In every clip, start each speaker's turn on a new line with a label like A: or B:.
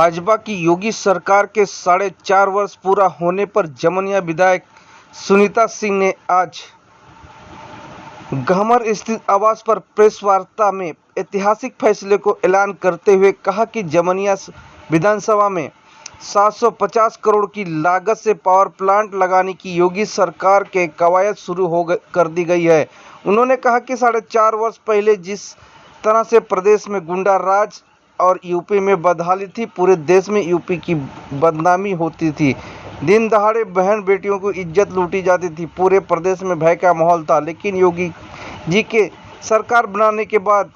A: भाजपा की योगी सरकार के 4.5 वर्ष पूरा होने पर जमनिया विधायक सुनीता सिंह ने आज गहमर स्थित आवास पर प्रेस वार्ता में ऐतिहासिक फैसले को ऐलान करते हुए कहा कि जमनिया विधानसभा में 750 करोड़ की लागत से पावर प्लांट लगाने की योगी सरकार के कवायद शुरू कर दी गई है। उन्होंने कहा कि 4.5 वर्ष पहले जिस तरह से प्रदेश में गुंडा राज और यूपी में बदहाली थी, पूरे देश में यूपी की बदनामी होती थी। दिन दहाड़े बहन बेटियों को इज्जत लूटी जाती थी। पूरे प्रदेश में भय का माहौल था, लेकिन योगी जी के सरकार बनाने के बाद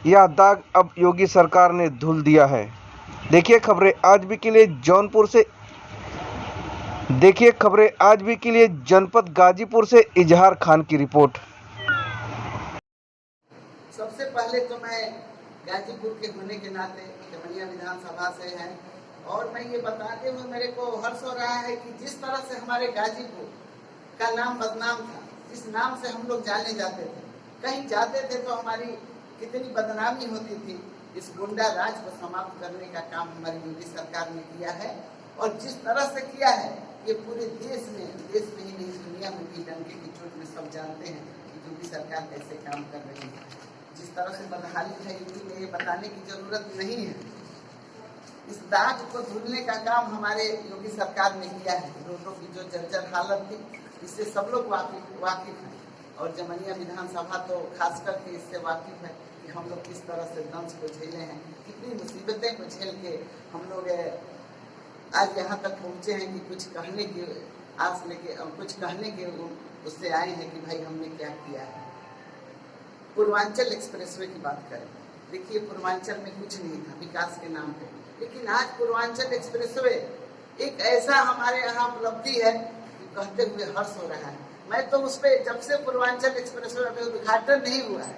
A: यह दाग अब योगी सरकार ने धुल दिया है। देखिए खबरें आज भी के लिए जनपद गाजीपुर से इजहार खान की रिपोर्ट।
B: सबसे पहले तो मैं गाजीपुर के होने के नाते जमनिया विधानसभा से हैं और मैं ये बताते हुए मेरे को हर्ष हो रहा है कि जिस तरह से हमारे गाजीपुर का नाम बदनाम था, जिस नाम से हम लोग जाने जाते थे, कहीं जाते थे तो हमारी कितनी बदनामी होती थी, इस गुंडा राज को समाप्त करने का काम हमारी योगी सरकार ने किया है। और जिस तरह से किया है ये पूरे देश में ही नहीं दुनिया में भी डंके की चोट में सब जानते हैं कि योगी सरकार कैसे काम कर रही है। जिस तरह से बदहाली है यूपी में ये बताने की जरूरत नहीं है। इस दाग को धुलने का काम हमारे योगी सरकार ने किया है। रोडों की जो जर्जर हालत थी इससे सब लोग वाकिफ हैं और जमनिया विधानसभा तो खास करके इससे वाकिफ है कि हम लोग किस तरह से दंश को झेले हैं, कितनी मुसीबतें को झेल के हम लोग आज यहाँ तक पहुँचे हैं कि कुछ कहने की आस लेके कुछ कहने के उससे आए हैं कि भाई हमने क्या किया है। पूर्वांचल एक्सप्रेसवे की बात करें, देखिए पूर्वांचल में कुछ नहीं था विकास के नाम पे, लेकिन आज पूर्वांचल एक्सप्रेसवे एक ऐसा हमारे यहाँ उपलब्धि है कि कहते हुए हर्ष हो रहा है। मैं तो उस पर जब से पूर्वांचल एक्सप्रेसवे अभी उद्घाटन नहीं हुआ है,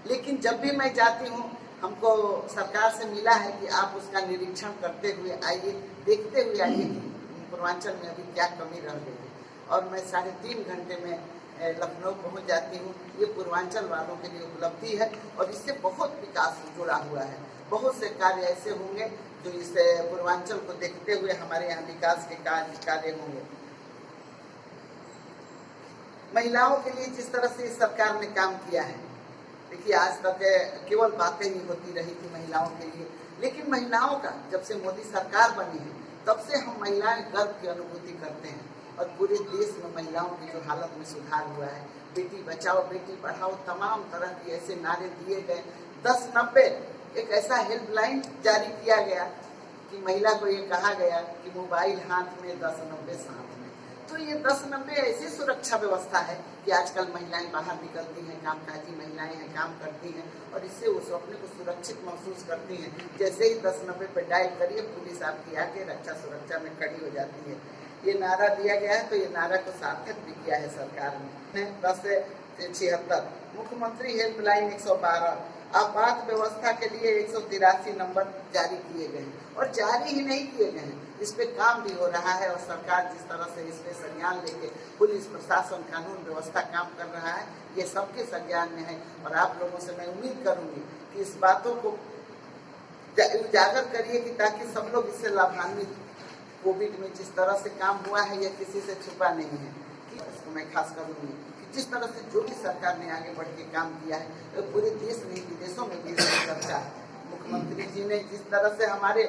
B: लेकिन जब भी मैं जाती हूँ हमको सरकार से मिला है कि आप उसका निरीक्षण करते हुए आइए, देखते हुए आइए कि पूर्वांचल में अभी क्या कमी रह गई है। और मैं 3.5 घंटे में लखनऊ पहुंच जाती हूँ। ये पूर्वांचल वालों के लिए उपलब्धि है और इससे बहुत विकास जुड़ा हुआ है। बहुत से कार्य ऐसे होंगे जो इस पूर्वांचल को देखते हुए हमारे यहाँ विकास के कार्य होंगे। महिलाओं के लिए जिस तरह से इस सरकार ने काम किया है, देखिए आज तक केवल बातें ही होती रही थी महिलाओं के लिए, लेकिन महिलाओं का जब से मोदी सरकार बनी है तब से हम महिलाएं गर्व की अनुभूति करते हैं और पूरे देश में महिलाओं की जो हालत में सुधार हुआ है, बेटी बचाओ बेटी पढ़ाओ, तमाम तरह के ऐसे नारे दिए गए। 1090 एक ऐसा हेल्पलाइन जारी किया गया कि महिला को ये कहा गया कि मोबाइल हाथ में 1090 साथ में। तो ये 1090 ऐसी सुरक्षा व्यवस्था है कि आजकल महिलाएं बाहर निकलती हैं, कामकाजी महिलाएं हैं, काम करती हैं और इससे उस अपने को सुरक्षित महसूस करती हैं। जैसे ही 1090 पे डायल करिए पुलिस आपकी आके रक्षा सुरक्षा में खड़ी हो जाती है। ये नारा दिया गया है तो ये नारा को सार्थक भी किया है सरकार ने। 10 से 76 मुख्यमंत्री हेल्पलाइन 112, आपात व्यवस्था के लिए 183 नंबर जारी किए गए हैं और जारी ही नहीं किए गए हैं, इस पे काम भी हो रहा है। और सरकार जिस तरह से इस पे संज्ञान लेके पुलिस प्रशासन कानून व्यवस्था काम कर रहा है, ये सबके संज्ञान में है। और आप लोगों से मैं उम्मीद करूंगी कि इस बातों को उजागर करिए कि ताकि सब लोग इससे लाभान्वित। कोविड में जिस तरह से काम हुआ है यह किसी से छुपा नहीं है कि इसको मैं खास करूंगी कि जिस तरह से जो भी सरकार ने आगे बढ़ के काम किया है तो पूरे देश में विदेशों में भी इसकी चर्चा है। मुख्यमंत्री जी ने जिस तरह से हमारे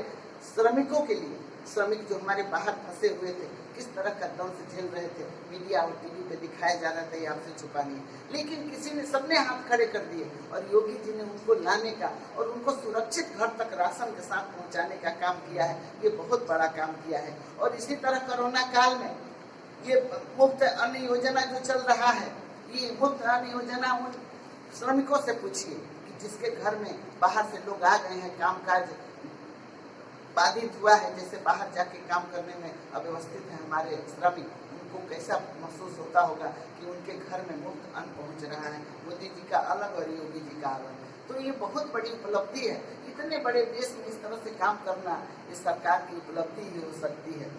B: श्रमिकों के लिए, श्रमिक जो हमारे बाहर फंसे हुए थे, किस तरह का दंश झेल रहे थे, मीडिया और टीवी पे दिखाया जा रहा था, ये आपसे छुपा नहीं है, लेकिन किसी ने सबने हाथ खड़े कर दिए और योगी जी ने उनको लाने का और उनको सुरक्षित घर तक राशन के साथ पहुंचाने का काम किया है। ये बहुत बड़ा काम किया है। और इसी तरह कोरोना काल में ये मुफ्त अन्न योजना जो चल रहा है, ये मुफ्त अन्न योजना उन श्रमिकों से पूछिए कि जिसके घर में बाहर से लोग आ गए हैं, कामकाज बाधित हुआ है, जैसे बाहर जाके काम करने में अव्यवस्थित है हमारे श्रमिक, उनको कैसा महसूस होता होगा कि उनके घर में मुफ्त अन्न पहुंच रहा है। मोदी जी का अलग और योगी जी का अलग। तो ये बहुत बड़ी उपलब्धि है। इतने बड़े देश में इस तरह से काम करना इस सरकार की उपलब्धि ही हो सकती है।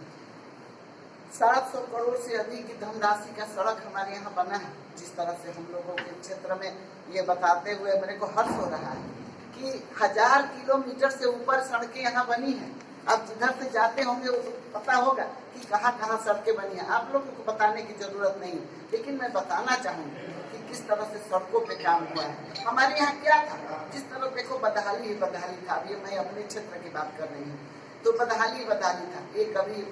B: 700 करोड़ से अधिक की धनराशि का सड़क हमारे यहाँ बना है। जिस तरह से हम लोगों के क्षेत्र में ये बताते हुए मेरे को हर्ष हो रहा है कि 1000 किलोमीटर से ऊपर सड़कें यहाँ बनी हैं। आप जिधर से जाते होंगे उसको पता होगा कि कहाँ कहाँ सड़कें बनी है। आप लोगों को बताने की जरूरत नहीं, लेकिन मैं बताना चाहूँगी कि किस तरह से सड़कों पे काम हुआ है। हमारे यहाँ क्या था, जिस तरह देखो बदहाली ही बदहाली था। अभी मैं अपने क्षेत्र की बात कर रही हूँ, तो बदहाली बदहाली था। एक अभी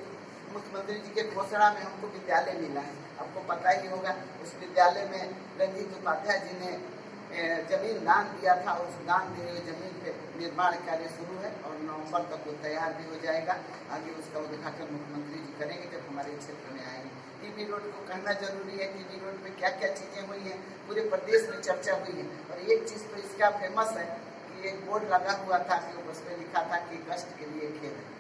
B: मुख्यमंत्री जी के घोषणा में हमको विद्यालय मिला है, आपको पता ही होगा। उस विद्यालय में रंजीत उपाध्याय जी ने जमीन दान दिया था। उस दान दिए हुए जमीन पे निर्माण कार्य शुरू है और नवंबर तक वो तैयार भी हो जाएगा। आगे उसका उद्घाटन मुख्यमंत्री जी करेंगे जब हमारे क्षेत्र में आएंगे। टीबी रोड को कहना जरूरी है, टीबी रोड पे क्या क्या चीजें हुई हैं पूरे प्रदेश में चर्चा हुई है। और एक चीज तो इसका फेमस है कि एक बोर्ड लगा हुआ था कि उस पर लिखा था कि कष्ट के लिए खेद है।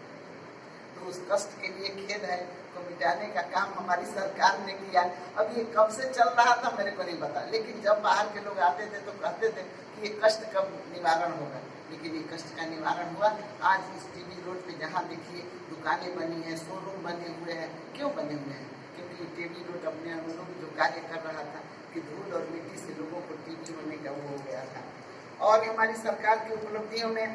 B: तो उस कष्ट के लिए खेद है को मिटाने का काम हमारी सरकार ने किया। अब ये कब से चल रहा था मेरे को नहीं पता, लेकिन जब बाहर के लोग आते थे तो कहते थे कि ये कष्ट कब निवारण होगा, लेकिन ये कष्ट का निवारण हुआ। आज इस टीबी रोड पे जहाँ देखिए दुकानें बनी हैं, शोरूम बने हुए हैं। क्यों बने हुए हैं? क्योंकि टीबी रोड अपने अनुरूप जो कार्य कर रहा था कि धूल और मिट्टी से लोगों को टीबी होने का वो हो गया था। और हमारी सरकार की उपलब्धियों में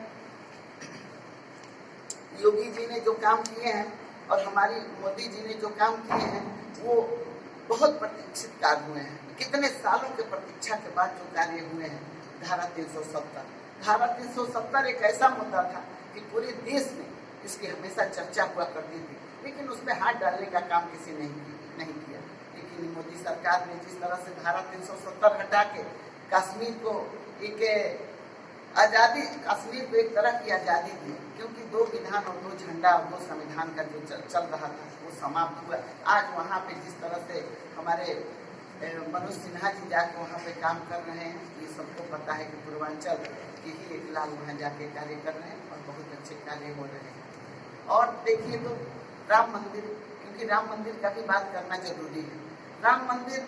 B: योगी जी ने जो काम किए हैं और हमारी मोदी जी ने जो काम किए हैं वो बहुत प्रतीक्षित कार्य हुए हैं। कितने सालों के प्रतीक्षा के बाद जो कार्य हुए हैं। धारा 370 एक ऐसा मुद्दा था कि पूरे देश में इसकी हमेशा चर्चा हुआ करती थी, लेकिन उसमें हाथ डालने का काम किसी ने नहीं किया। लेकिन मोदी सरकार ने जिस तरह से धारा 370 हटा के कश्मीर को एक आज़ादी, कश्मीर को एक तरह की आज़ादी दी, क्योंकि 2 विधान और 2 झंडा और 2 संविधान का जो चल रहा था वो समाप्त हुआ। आज वहाँ पे जिस तरह से हमारे मनोज सिन्हा जी जाके वहाँ पे काम कर रहे हैं, ये सबको पता है कि पूर्वांचल के ही एक लाल वहाँ जाके कार्य कर रहे हैं और बहुत अच्छे कार्य हो रहे हैं। और देखिए तो राम मंदिर, क्योंकि राम मंदिर का भी बात करना जरूरी है। राम मंदिर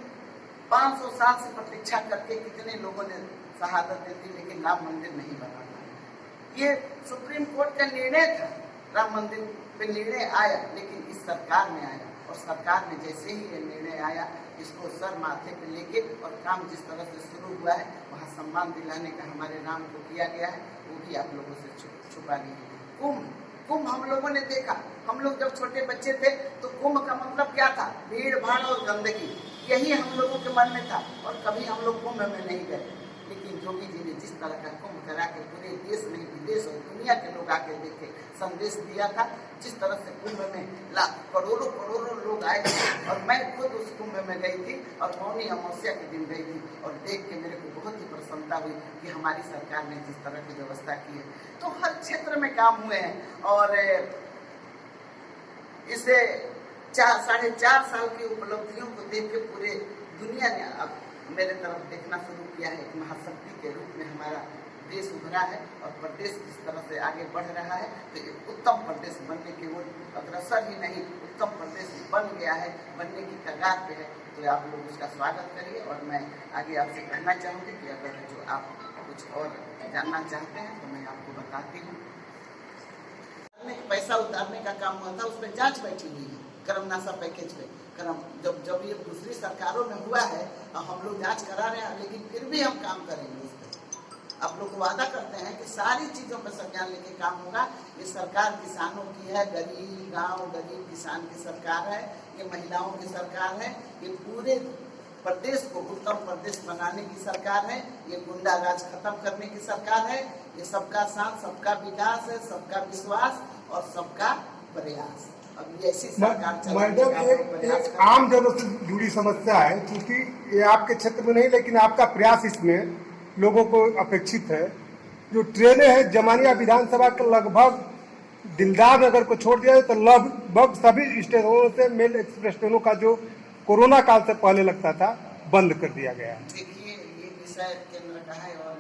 B: 500 साल से प्रतीक्षा करके कितने लोगों ने शहादत दी थी, लेकिन राम मंदिर नहीं बना था। ये सुप्रीम कोर्ट का निर्णय था, राम मंदिर पे निर्णय आया, लेकिन इस सरकार में आया और सरकार में जैसे ही ये निर्णय आया इसको सर माथे पे लेके और काम जिस तरह से शुरू हुआ है वहाँ सम्मान दिलाने का हमारे राम को किया गया है, वो भी आप लोगों से छुपा नहीं है। कुंभ हम लोगों ने देखा। हम लोग जब छोटे बच्चे थे तो कुंभ का मतलब क्या था? भीड़ भाड़ और गंदगी, यही हम लोगों के मन में था और कभी हम लोग कुंभ में नहीं गए। लेकिन योगी जी ने जिस तरह का कुंभ करा के पूरे देश में, विदेश और दुनिया के लोग आके देखे, संदेश दिया था। जिस तरह से कुंभ में करोड़ों लोग आए थे और मैं खुद उस कुंभ में गई थी और मौनी अमावस्या के दिन गई थी और देख के मेरे को बहुत ही प्रसन्नता हुई कि हमारी सरकार ने जिस तरह की व्यवस्था की है। तो हर क्षेत्र में काम हुए हैं और इसे 4.5 साल की उपलब्धियों को देख के पूरे दुनिया ने अब मेरे तरफ देखना शुरू किया है। एक महाशक्ति के रूप में हमारा देश उभरा है और प्रदेश जिस तरह से आगे बढ़ रहा है तो एक उत्तम प्रदेश बनने की ओर अग्रसर ही नहीं, उत्तम प्रदेश बन गया है, बनने की कगार पे है। तो आप लोग उसका स्वागत करिए और मैं आगे आपसे कहना चाहूँगी कि अगर जो आप कुछ और जानना चाहते हैं तो मैं आपको बताती हूँ। पैसा उतारने का काम हुआ था, उस पर जाँच बैठी हुई है कर्मनाशा पैकेज पे। जब ये दूसरी सरकारों में हुआ है हम लोग जांच करा रहे हैं, लेकिन फिर भी हम काम करेंगे उस पर। आप लोग को वादा करते हैं कि सारी चीजों पर संज्ञान लेके काम होगा। ये सरकार किसानों की है, गरीब गांव गरीब किसान की सरकार है, ये महिलाओं की सरकार है, ये पूरे प्रदेश को उत्तम प्रदेश बनाने की सरकार है, ये गुंडा राज खत्म करने की सरकार है, ये सबका साथ सबका विकास है, सबका विश्वास और सबका प्रयास। अब ऐसी सरकार
C: मैडम एक आम जनों से जुड़ी समस्या है, क्योंकि ये आपके क्षेत्र में नहीं लेकिन आपका प्रयास इसमें लोगों को अपेक्षित है। जो ट्रेनें हैं जमानिया विधानसभा के लगभग दिलदार नगर को छोड़ दिया तो लगभग सभी स्टेशनों से मेल एक्सप्रेस ट्रेनों का जो कोरोना काल से पहले लगता था बंद कर दिया गया।
B: देखिए ये विषय केंद्र का है और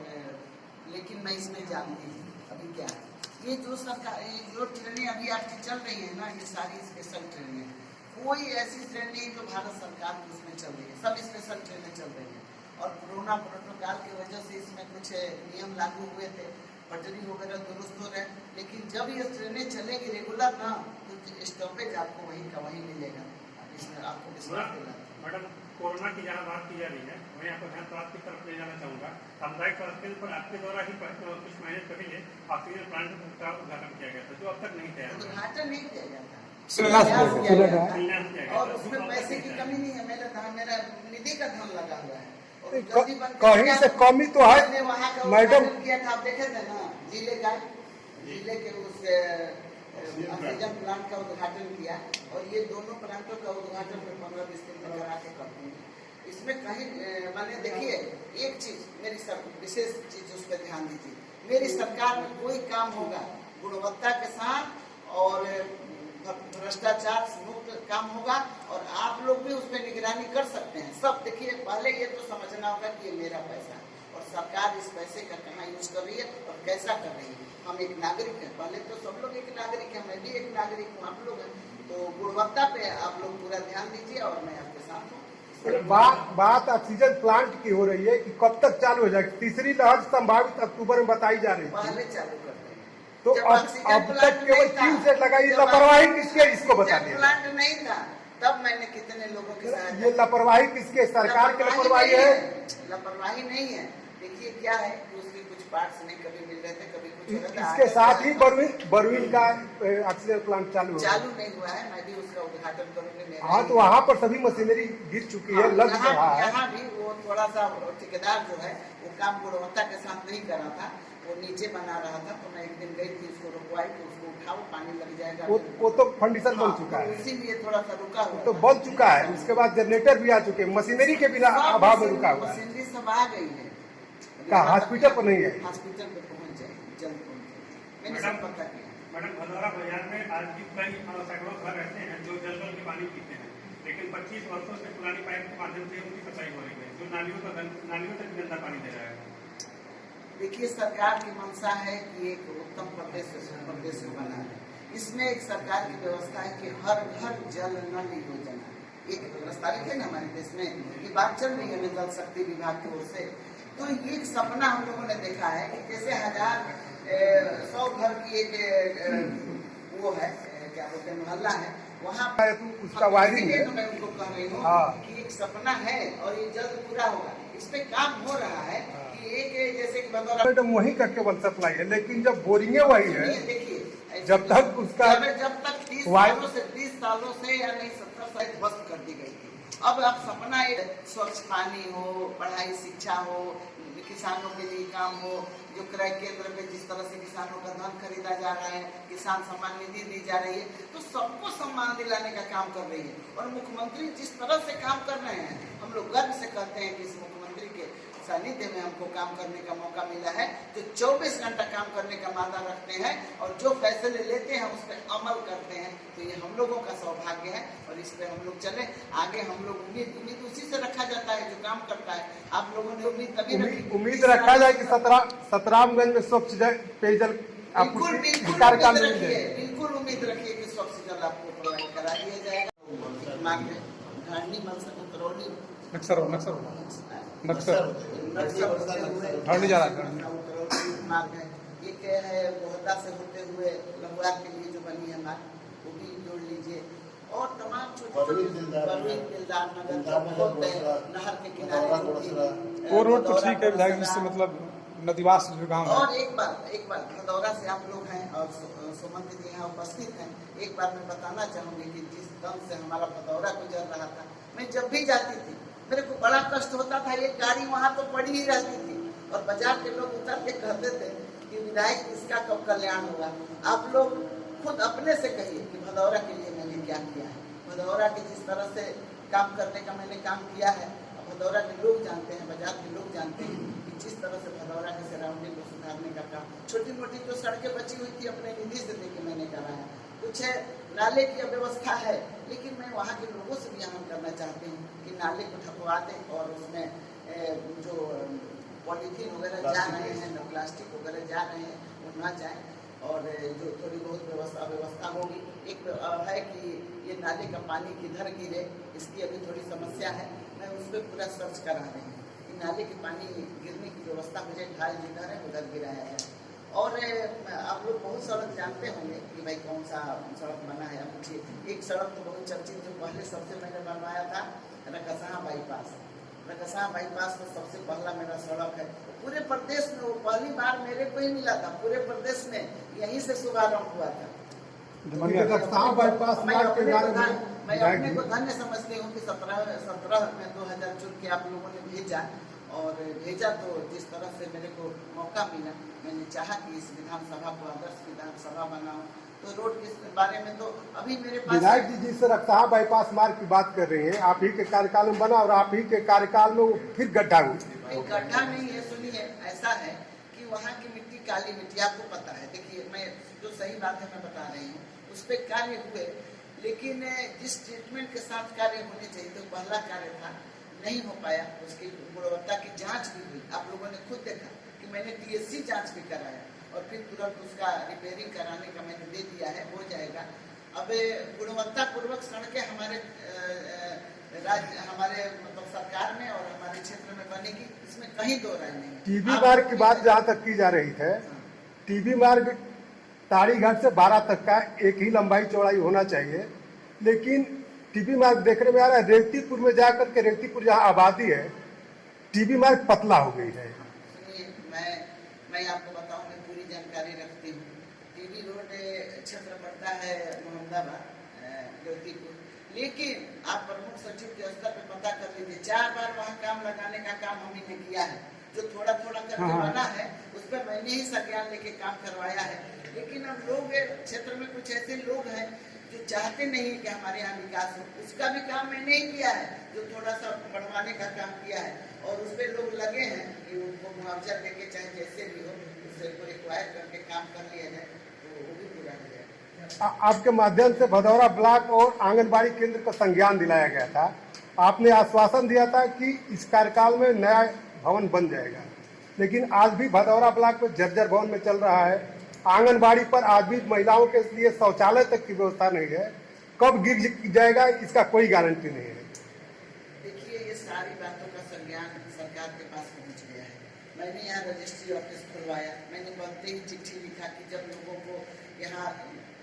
B: लेकिन मैं इसमें जानती हूँ अभी क्या है। ये जो सरकार जो ट्रेनें अभी आपकी चल रही है ना, ये सारी स्पेशल ट्रेनें, कोई ऐसी ट्रेन नहीं जो भारत सरकार की उसमें चल रही है, सब स्पेशल ट्रेनें चल रही हैं। और कोरोना प्रोटोकॉल की वजह से इसमें कुछ नियम लागू हुए थे, पटरी वगैरह दुरुस्त हो रहे हैं, लेकिन जब ये ट्रेनें चलेगी रेगुलर ना तो स्टॉपेज आपको वहीं का वहीं मिलेगा। इसमें आपको विश्वास दिलाता हूं।
D: कोरोना की जहाँ बात की जा रही है मैं यहाँ पर ध्यान तो आपकी तरफ ले जाना चाहूँगा। सामुदायिक स्वास्थ्य केंद्र पर आपके द्वारा ही कुछ महीने पहले ऑक्सीजन प्लांट का उद्घाटन किया गया था, जो अब तक नहीं किया गया।
B: उद्घाटन नहीं किया गया था,
C: शिलान्यास किया गया था।
D: शिलान्यास किया गया
B: और
D: था।
B: उसमें पैसे की कमी नहीं है, मेरा निधि का धन लगा हुआ है। और
C: क-
B: जल्दी बन
C: कहीं से कमी तो है,
B: मैंने वहाँ का
C: मैडम।
B: उद्घाटन किया था, आप देखे थे ना, जिले के उस ऑक्सीजन प्लांट का उद्घाटन किया। और ये दोनों प्लांटों का उद्घाटन में 15-20 दिन में करा के कर दूंगी। इसमें कहीं मैंने देखिए एक चीज, मेरी विशेष चीज उस पर ध्यान दीजिए। मेरी सरकार में कोई काम होगा गुणवत्ता के साथ और भ्रष्टाचार मुक्त काम होगा, और आप लोग भी उस पर निगरानी कर सकते हैं। सब देखिए, पहले ये तो समझना होगा कि ये मेरा पैसा है और सरकार इस पैसे का कहाँ यूज कर रही है और कैसा कर रही है। हम एक नागरिक हैं, पहले तो सब लोग एक नागरिक हैं, मैं भी एक नागरिक हूँ, आप लोग हैं। तो गुणवत्ता पे आप लोग पूरा ध्यान दीजिए और मैं आपके साथ हूँ।
C: बात ऑक्सीजन प्लांट की हो रही है कि कब तक चालू हो जाएगी। तीसरी लहर संभावित अक्टूबर में बताई जा रही है,
B: पहले चालू कर देंगे।
C: तो
B: जब
C: अब
B: ऑक्सीजन
C: तक
B: प्लांट
C: केवल
B: नहीं था,
C: 3 सेट लगाई।
B: जब
C: लापरवाही किसके, इसको बता
B: जब
C: दिया।
B: प्लांट नहीं था तब मैंने कितने लोगों की सहायता
C: ये लापरवाही किसके, सरकार की लापरवाही है।
B: लापरवाही नहीं है। देखिए क्या है कि उसके कुछ पार्ट्स नहीं कभी मिल रहे थे, कभी कुछ हो रहा था।
C: इसके साथ ही बरवीन का ऑक्सीजन प्लांट चालू
B: नहीं हुआ है, मैं भी उसका उद्घाटन करूंगी।
C: हाँ, तो वहाँ पर सभी मशीनरी गिर चुकी है, लग रहा है।
B: यहाँ भी वो थोड़ा सा ठेकेदार जो है वो काम गुणवत्ता के साथ नहीं कर रहा था, वो नीचे बना रहा था। तो मैं एक दिन गई थी, उसको रुकवाई कि उसको उठाओ, पानी लग जाएगा।
C: वो तो फंडिशन बन चुका है,
B: इसीलिए थोड़ा सा रुका हुआ
C: तो बन चुका है। उसके बाद जनरेटर भी आ चुके हैं, मशीनरी के बिना अभाव में रुका हुआ है।
B: मशीनरी सब आ गई है,
C: का हॉस्पिटल पर नहीं है,
B: हॉस्पिटल पे पहुंच जाएगी, जल्द पहुंच जाएगी। मैंने सब पता किया।
D: मैडम, भदौरा बाजार में आज भी कई सैकड़ों घर ऐसे हैं जो जल के पानी पीते हैं, लेकिन 25 वर्षों से पुरानी पाइप के माध्यम से उनकी सफाई हो रही है, जो नालियों तक गंदा पानी दे रहा है।
B: देखिए, सरकार की मंशा है कि एक उत्तम प्रदेश बनाए। इसमें एक सरकार की व्यवस्था है कि हर घर जल नल योजना एक प्रस्तावित है ना हमारे देश में, ये बात चल रही है जल शक्ति विभाग की ओर से। तो ये एक सपना हम लोगों ने देखा है कि जैसे 100 घर की एक वो है, क्या बोलते हैं, मोहल्ला है, वहाँ
C: उसका वायरिंग है।
B: मैं उनको कह रही हूँ कि एक सपना है और ये जल्द पूरा होगा। इस पे काम हो रहा है कि एक जैसे कि
C: मैडम वही का केवल सप्लाई है, लेकिन जब बोरिंग वही है,
B: देखिए
C: जब तक उसका
B: जब तक 30 सालों से या नहीं 70 साल ध्वस्त कर दी गई थी। अब सपना एक स्वच्छ पानी हो, पढ़ाई शिक्षा हो, किसानों के लिए काम हो, जो क्रय केंद्र पे जिस तरह से किसानों का धन खरीदा जा रहा है, किसान सम्मान निधि दी जा रही है, तो सबको सम्मान दिलाने का काम कर रही है। और मुख्यमंत्री जिस तरह से काम कर रहे हैं, हम लोग गर्व से कहते हैं कि इस मुख्यमंत्री के सानिध्य में हमको काम करने का मौका मिला है, जो 24 घंटा काम करने का वादा रखते हैं और जो फैसले लेते हैं उस पर अमल करते हैं। तो ये हम लोगों का सौभाग्य है और इस पे हम लोग चले आगे। हम लोग उम्मीद उसी से रखा जाता है जो काम करता है। आप लोगों ने उम्मीद तभी रखी,
C: उम्मीद रखा जाए कि सतरामगंज में स्वच्छ पेयजल
B: बिल्कुल उम्मीद रखिए कि स्वच्छ जल आपको प्रोवाइड करा दिया जाएगा। मार्ग है, ये क्या है, मोहल्ला से होते हुए लंगुआ के लिए जो बनी है मार्ग, वो भी जोड़ लीजिए। और तमाम नहर के किनारे
E: वो रोड तो ठीक है विधायक, जिससे मतलब नदीवास जो गाँव है।
B: और एक बार भदौरा से आप लोग हैं और सुमंत जी यहाँ उपस्थित हैं, एक बार मैं बताना चाहूंगी कि जिस दम से हमारा भदौरा गुजर रहा था, मैं जब भी जाती थी मेरे को बड़ा कष्ट होता था। एक गाड़ी वहाँ तो पड़ी ही रहती थी और बाजार के लोग उतर के कहते थे कि विधायक इसका कब कल्याण होगा। आप लोग खुद अपने से कहिए कि भदौरा के लिए मैंने क्या किया है। भदौरा के जिस तरह से काम करने का मैंने काम किया है, भदौरा के लोग जानते हैं, बाजार के लोग जानते हैं कि जिस तरह से भदौरा के सराउंडिंग को सुधारने का काम, छोटी मोटी जो सड़कें बची हुई थी अपने निधि से देके मैंने कराया। कुछ है नाले की व्यवस्था है, लेकिन मैं वहाँ के लोगों से भी आह्वान करना चाहती हूँ कि नाले को ठपवा दें और उसमें जो पॉलीथीन वगैरह जा रहे हैं, प्लास्टिक वगैरह जा रहे हैं, वो ना जाए। और जो थोड़ी बहुत व्यवस्था होगी, एक है कि ये नाले का पानी किधर गिरे, इसकी अभी थोड़ी समस्या है। मैं उस पर पूरा सर्च करा रही हूँ कि नाले के पानी गिरने की व्यवस्था हो जाए, ढाल जिधर है उधर गिराया जाए। और आप लोग बहुत सड़क जानते होंगे कि भाई कौन सा सड़क बना है। अब देखिए एक सड़क तो बहुत चर्चित जो पहले सबसे मैंने बनवाया था रकसहा बाईपास। रकसहा बाईपास में सबसे पहला मेरा सड़क है पूरे प्रदेश में। वो पहली बार मेरे को ही मिला था पूरे प्रदेश में, यहीं से शुभारंभ हुआ था।
C: बाईपास
B: मैं अपने को धन्य समझती हूँ कि 17 में 2000 चुन के आप लोगों ने भेजा और भेजा तो जिस तरह से मेरे को मौका मिला मैंने चाहा कि इस विधानसभा को आदर्श विधानसभा बनाऊं। तो रोड के बारे में तो अभी मेरे पास
C: विधायक जी जिस रक्सहा बाईपास मार्ग की बात कर रहे हैं, आप ही के कार्यकाल में बना और आप ही के कार्यकाल में वो फिर गड्ढा हुआ।
B: गड्ढा नहीं है, सुनिए ऐसा है कि वहाँ की मिट्टी काली मिट्टी आपको पता है। देखिए मैं जो सही बात है मैं बता रही हूँ, उस पर कार्य हुए लेकिन जिस ट्रीटमेंट के साथ कार्य होने चाहिए तो पहला कार्य था नहीं हो पाया। उसकी गुणवत्ता की जांच भी हुई, आप लोगों ने खुद देखा कि मैंने टीएससी जांच भी कराया और फिर तुरंत उसका रिपेयरिंग कराने का मैंने दे दिया है, हो जाएगा। अब गुणवत्ता पूर्वक सड़कें हमारे राज्य हमारे मतलब सरकार में और हमारे क्षेत्र में बनेगी, इसमें कहीं दो राय नहीं।
C: टीबी मार्ग की बात जहाँ तक की जा रही है, टीबी मार्ग ताड़ीघाट से 12 तक का एक ही लंबाई चौड़ाई होना चाहिए, लेकिन टीबी मार्ग देखने में आ रहा है रेवतीपुर में जाकर के, रेवतीपुर जहाँ आबादी है, टीबी मार्ग पतला हो गई है।
B: सुनिए मैं आपको बताऊं, मैं पूरी जानकारी रखती हूँ। टीबी रोड क्षेत्र पड़ता है मोहम्मदाबाद रेवतीपुर, लेकिन आप प्रमुख सचिव के स्तर पे पता कर लीजिए 4 बार वहाँ काम लगाने का काम हम ही ने किया है। जो थोड़ा थोड़ा करके बना है उस पर मैंने ही संज्ञान लेके काम करवाया है। लेकिन अब लोग क्षेत्र में कुछ ऐसे लोग हैं जो चाहते नहीं है कि हमारे यहाँ विकास हो, उसका भी काम मैंने ही किया है, जो थोड़ा सा बढ़वाने का काम किया है और उस पर लोग लगे हैं कि उनको मुआवजा देके चाहे जैसे भी हो उससे रिक्वायर करके काम कर लिया जाए तो वो भी पूरा हो जाए।
C: आपके माध्यम से भदौरा ब्लॉक और आंगनबाड़ी केंद्र को संज्ञान दिलाया गया था। आपने आश्वासन दिया था कि इस कार्यकाल में नया भवन बन जाएगा, लेकिन आज भी भदौरा ब्लॉक में जर्जर भवन में चल रहा है। आंगनबाड़ी पर आज भी महिलाओं के लिए शौचालय तक की व्यवस्था नहीं है। कब गिर जाएगा इसका कोई गारंटी नहीं है।
B: देखिए ये सारी बातों का संज्ञान सरकार के पास पहुंच गया है। मैंने यहाँ रजिस्ट्री ऑफिस खुलवाया, मैंने बनते ही चिट्ठी लिखा कि जब लोगों को यहाँ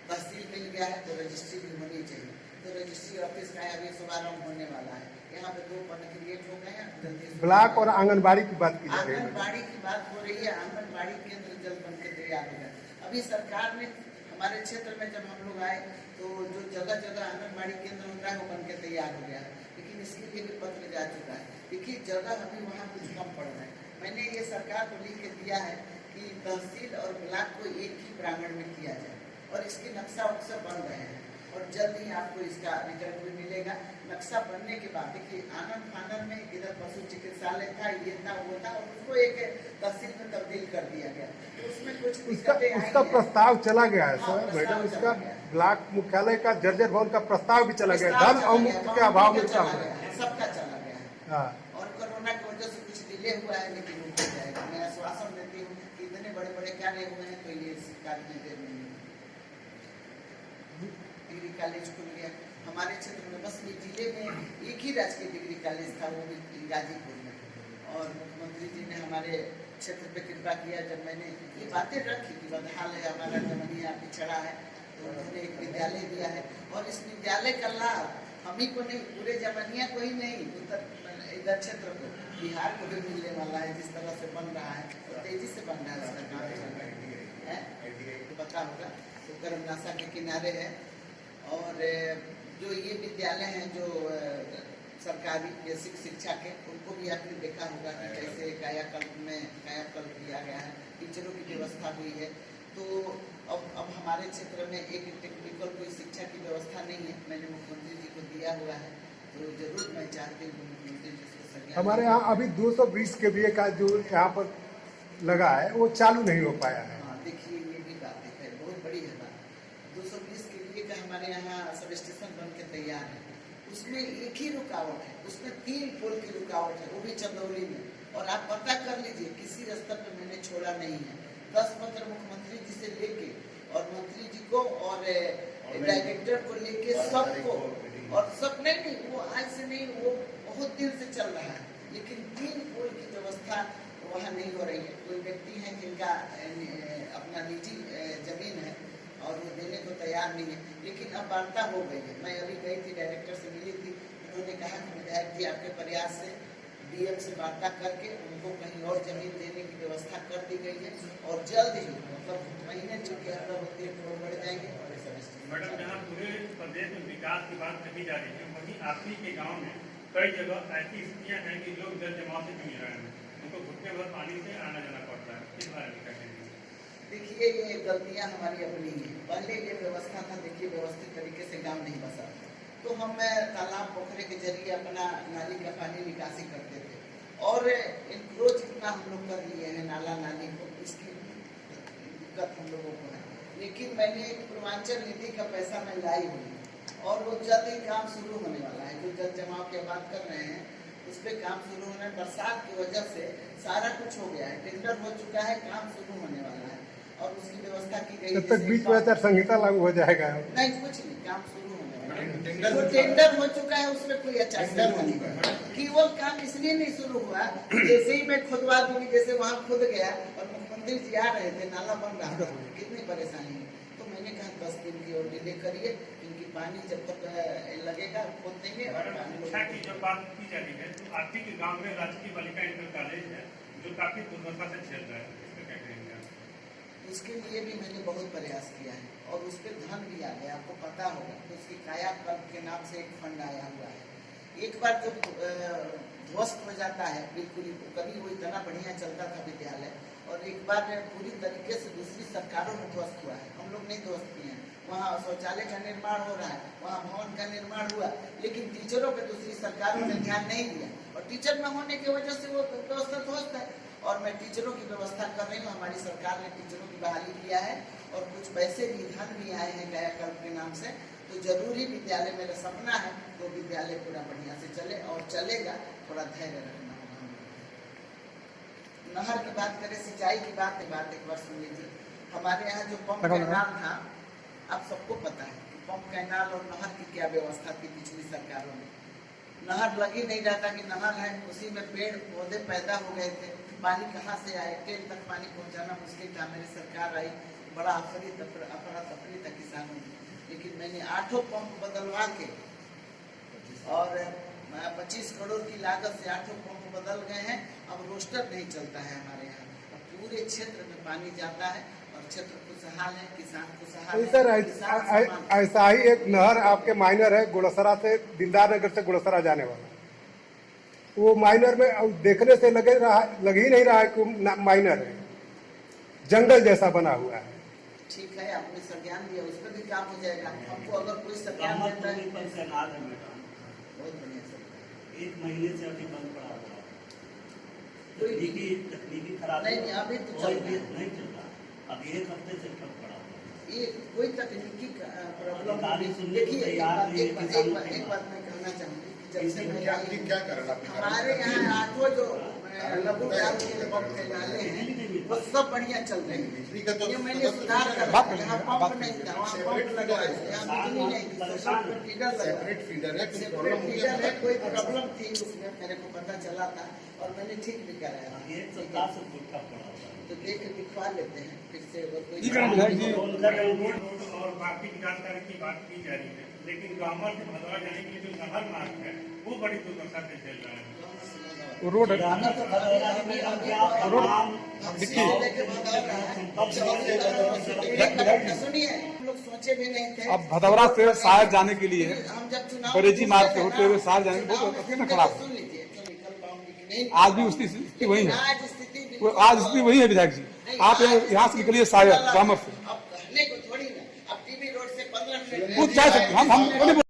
B: तहसील मिल गया है तो रजिस्ट्री भी होनी चाहिए। तो रजिस्ट्री ऑफिस का अभी शुभारंभ होने वाला है। यहाँ पे 2 पद क्रिएट हो गए हैं।
C: ब्लॉक और आंगनबाड़ी की बात की जा रही है।
B: आंगनबाड़ी की बात हो रही है, आंगनबाड़ी केंद्र जल्द बन के तैयार हो गया। अभी सरकार ने हमारे क्षेत्र में जब हम लोग आए तो जो जगह जगह आंगनबाड़ी केंद्र होता है वो बन के तैयार हो गया है, लेकिन इसके लिए भी पत्र जा चुका है। देखिए जगह अभी वहाँ कुछ कम पड़ रहा है। मैंने ये सरकार को लिख के दिया है कि तहसील और ब्लॉक को एक ही प्रांगण में किया जाए और इसके नक्शा वक्शा बन रहे हैं और जल्द ही आपको इसका रिजल्ट भी मिलेगा। नक्शा बनने के बाद देखिए आनंद फानंद में इधर पशु चिकित्सालय था, ये था वो था और उसको एक तहसील में तब्दील कर दिया गया। तो उसमें कुछ
C: उसका प्रस्ताव चला गया है सर मैडम, इसका ब्लॉक मुख्यालय का जर्जर भवन का प्रस्ताव भी चला गया, धन और मुक्त के अभाव में चला गया,
B: सबका चला गया है। और कोरोना की वजह से कुछ डिले हुआ है, लेकिन हो जाएगा। मैं आश्वासन देती हूँ कि इतने बड़े बड़े कार्य हुए हैं तो ये कार्य में देर नहीं। डिग्री कॉलेज खुल गया हमारे क्षेत्र में, बस ये जिले में एक ही राजकीय डिग्री कॉलेज था, वो भी गाजीपुर में। और मुख्यमंत्री जी ने हमारे क्षेत्र पे कृपा किया। जब मैंने ये बातें रखी कि बदहाल है हमारा जमनिया पिछड़ा है, तो उन्होंने एक विद्यालय दिया है और इस विद्यालय का लाभ हम ही को नहीं पूरे जमनिया को ही नहीं इधर क्षेत्र को बिहार को भी मिलने वाला है। जिस तरह से बन रहा है तो तेजी से बन रहा है, उसका काम चल रहा है तो पता होगा। तो कर्मनाशा के किनारे है और जो ये विद्यालय हैं जो सरकारी बेसिक शिक्षा के, उनको भी आपने देखा होगा कि कैसे कायाकल्प किया गया है, टीचरों की व्यवस्था हुई है। तो अब हमारे क्षेत्र में एक टेक्निकल कोई शिक्षा की व्यवस्था नहीं है, मैंने मुख्यमंत्री जी को दिया हुआ है। तो जरूर मैं चाहती हूँ मुख्यमंत्री जी से संज्ञान।
C: हमारे यहाँ अभी 220 kVA का जो यहाँ पर लगा है वो चालू नहीं हो पाया है।
B: हाँ देखिए ये भी बात है, बहुत बड़ी है बात। 220 kVA का हमारे यहाँ सब स्टेशन बन के तैयार है, उसमें एक ही रुकावट है, उसमें 3 पोल की रुकावट है, वो भी चंदौली में। और आप पता कर लीजिए किसी स्तर पे मैंने छोड़ा नहीं है। 10 पत्र मुख्यमंत्री जी से लेके और मंत्री जी को और डायरेक्टर को लेके सबको, और सब नहीं वो आज से नहीं, वो बहुत दिन से चल रहा है। लेकिन 3 पोल की व्यवस्था वहाँ नहीं हो रही है। कोई व्यक्ति है जिनका अपना निजी जमीन है और वो देने को तैयार नहीं है, लेकिन अब वार्ता हो गई है। मैं अभी गई थी, डायरेक्टर से मिली थी, उन्होंने कहा कि विधायक जी आपके प्रयास से डीएम से वार्ता करके उनको कहीं और जमीन देने की व्यवस्था कर दी गई है और जल्द ही मतलब महीने चुके अंदर होते हैं बढ़ जाएंगे। और
D: मैडम, जहाँ पूरे प्रदेश में विकास की बात कही जा रही है, वहीं आप ही के गाँव में कई जगह ऐसी स्थितियाँ हैं कि लोग जल जमाव से जूझ रहे हैं, उनको घुटने भर पानी से आना जाना पड़ता है। इस बारे में क्या कहेंगे?
B: देखिए, ये गलतियाँ हमारी अपनी हैं। पहले ये व्यवस्था था, देखिए व्यवस्थित तरीके से गाँव नहीं बसा, तो हम तालाब पोखरे के जरिए अपना नाली का पानी निकासी करते थे और इंक्रोच इतना हम लोग कर लिए हैं नाला नाली को, इसकी दिक्कत हम लोगों को है। लेकिन मैंने एक पूर्वांचल निधि का पैसा मैं लाई हुई और वो जल्द ही काम शुरू होने वाला है। जो जल जमाव की बात कर रहे हैं उस पर काम शुरू होना है। बरसात की वजह से सारा कुछ हो गया है, टेंडर हो चुका है, काम शुरू होने वाला है और उसकी व्यवस्था की गई है।
C: तब तक बीच में आचार संहिता लागू हो जाएगा?
B: नहीं, कुछ नहीं, काम शुरू होने वाला है। जो टेंडर हो चुका है उसमें कोई आचार संहिता नहीं, केवल काम इसलिए नहीं शुरू हुआ, जैसे ही मैं खुदवा दूंगी, जैसे वहाँ खुद गया और मुख्यमंत्री जी आ रहे थे, नाला बन रहा था, कितनी परेशानी है। तो मैंने कहा 10 दिन की और डिले करिए, क्योंकि पानी जब तक लगेगा खोद देंगे। और
D: शिक्षा की जब बात की जा रही है तो आप ही के गाँव में राजकीय बालिका इंटर कॉलेज है जो काफी दुर्दशा से झेल रहा है, इसका क्या कहेंगे?
B: उसके लिए भी मैंने बहुत प्रयास किया है और उस पर धन भी आ गया, आपको पता होगा। तो उसकी कायाकल्प के नाम से एक फंड आया हुआ है। एक बार जब ध्वस्त हो जाता है बिल्कुल ही, कभी वो इतना बढ़िया चलता था विद्यालय, और एक बार पूरी तरीके से दूसरी सरकारों में ध्वस्त हुआ है, हम लोग नहीं ध्वस्त किए हैं। वहाँ शौचालय का निर्माण हो रहा है, वहाँ भवन का निर्माण हुआ, लेकिन टीचरों पे दूसरी सरकारों ने ध्यान नहीं दिया और टीचर न होने की वजह से वो व्यवस्था ध्वस्त है। और मैं टीचरों की व्यवस्था कर रही हूँ, हमारी सरकार ने टीचरों की बहाली किया है और कुछ पैसे भी धन भी आए हैं कायाकल्प के नाम से। तो जरूरी विद्यालय मेरा सपना है तो विद्यालय पूरा बढ़िया से चले और चलेगा, थोड़ा धैर्य रखना होगा। नहर की बात करें, सिंचाई की बात एक बार सुन लीजिए। हमारे यहाँ जो पंप कैनाल था, आप सबको पता है कि पंप कैनाल और नहर की क्या व्यवस्था थी पिछली सरकारों में। नहर लग ही नहीं रहा था कि नहर है, उसी में पेड़ पौधे पैदा हो गए थे, पानी कहाँ से आए, ट्रेन तक पानी पहुँचाना मुश्किल था। मेरी सरकार आई, बड़ा अफरा तफरी था किसानों में, लेकिन मैंने 8 पंप बदलवा के और 25 करोड़ की लागत से 8 पंप बदल गए हैं। अब रोस्टर नहीं चलता है हमारे यहाँ, पूरे क्षेत्र में पानी जाता है और क्षेत्र खुशहाल है, किसान खुशहाल है।
C: सर, ऐसा ही एक नहर आपके माइनर है, गुड़सरा से, दिलदार नगर से गुड़सरा जाने वाला। वो माइनर में देखने से लग ही नहीं रहा है कि माइनर है, जंगल जैसा बना हुआ है।
B: ठीक है, आपने संज्ञान दिया, उस पर भी काम हो जाएगा। हमको अगर कोई संज्ञान देता है, बहुत बढ़िया सर।
F: 1 महीने से अभी बंद पड़ा हुआ है, तकनीकी खराब
B: नहीं, अभी तो चल रहा है,
F: नहीं चल रहा, अब 1 हफ्ते से ठप पड़ा हुआ है।
B: ये कोई तकनीकी प्रॉब्लम
F: देखिए
B: एक बात मैं कहना चाहूँगी, जब से मैं
G: क्या करना
B: हमारे यहाँ 8 जो लघु के पंप नाले हैं वो सब बढ़िया चल रहे हैं। ये मैंने सुधार कर यहाँ पंप नहीं था, वहाँ पंप लगा है, यहाँ बिजली नहीं थी, सेपरेट फीडर है। कोई प्रॉब्लम थी उसमें, मेरे को पता चला था और मैंने ठीक भी कराया।
F: 1 सप्ताह से ठप पड़ा हुआ है,
B: तो देख दिखवा लेते हैं फिर से।
D: और बाकी जानकारी की बात की जा रही है, लेकिन गाँव से भदवा जाने के लिए जो नहर मार्ग है वो बड़ी दुर्दशा से चल रहा है।
E: रोड
B: सुनिए, हम लोग सोचे भी नहीं थे।
E: अब भदौरा से सायर जाने के लिए
B: हम जब चुनाव
E: बरेजी मार्ग से होते हुए सायर जाने के लिए खराब
B: सुन लीजिए, तो निकल पाऊंगी
E: आज भी उसकी स्थिति वही है,
B: आज स्थिति
E: आज स्थिति वही है विधायक जी। आप यहाँ से निकलिए सायर ग्रामर से,
B: अब कहने को थोड़ी ना, अब टीबी रोड से 15 मिनट
E: कुछ चाह सकते हम